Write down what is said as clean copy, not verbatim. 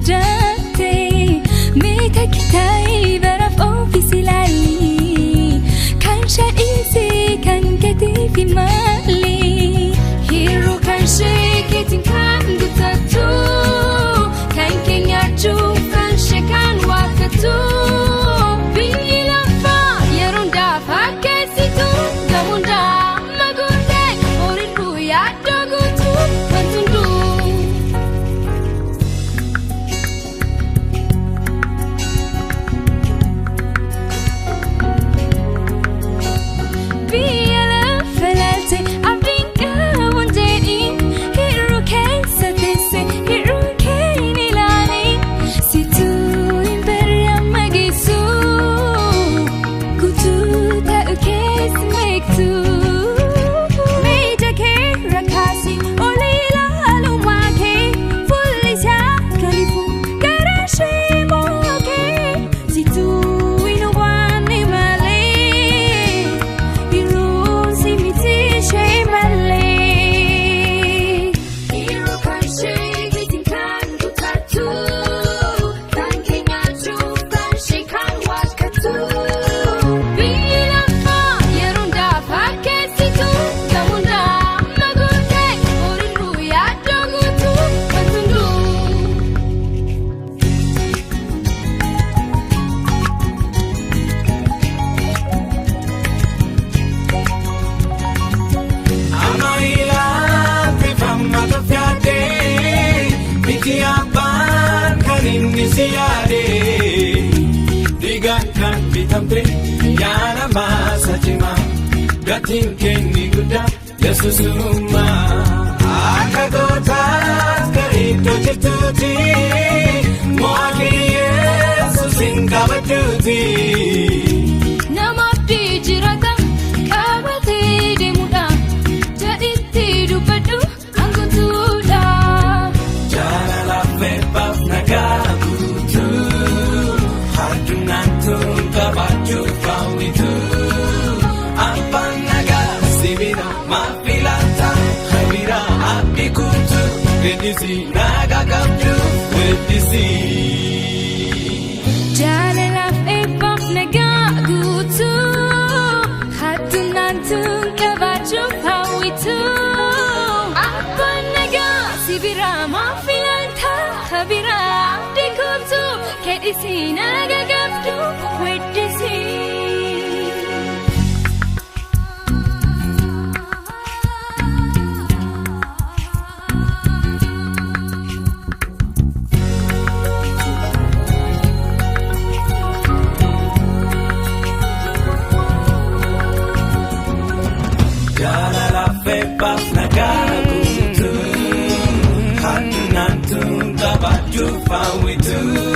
jiraate meeta kitai baraf ofisi lali kan shaisi kan ketifi mali hero kan sheketin kan gutatu kan kenyatu kan shekan wakatu bilafa yeronda fakesitu gamunda magunde oridu yadogutu wantundu Siade digakan bitamtre yana masa cima gatin kenni guda yesusuma akagota karito jituti moaki yesusin kabatuti namabdi jirata kabate demuda jaditti dubadu angutuda jana la pepa naga kabaju fawitu apa naga sibira mafilata habira apikutu gedisi naga kabju gedisi jalala epap naga gutu hatunantun kabaju fawitu apa naga sibira mafilata habira apikutu gedisi naga kabju Pepas negara kutu, hati nantung kabaju fawitu.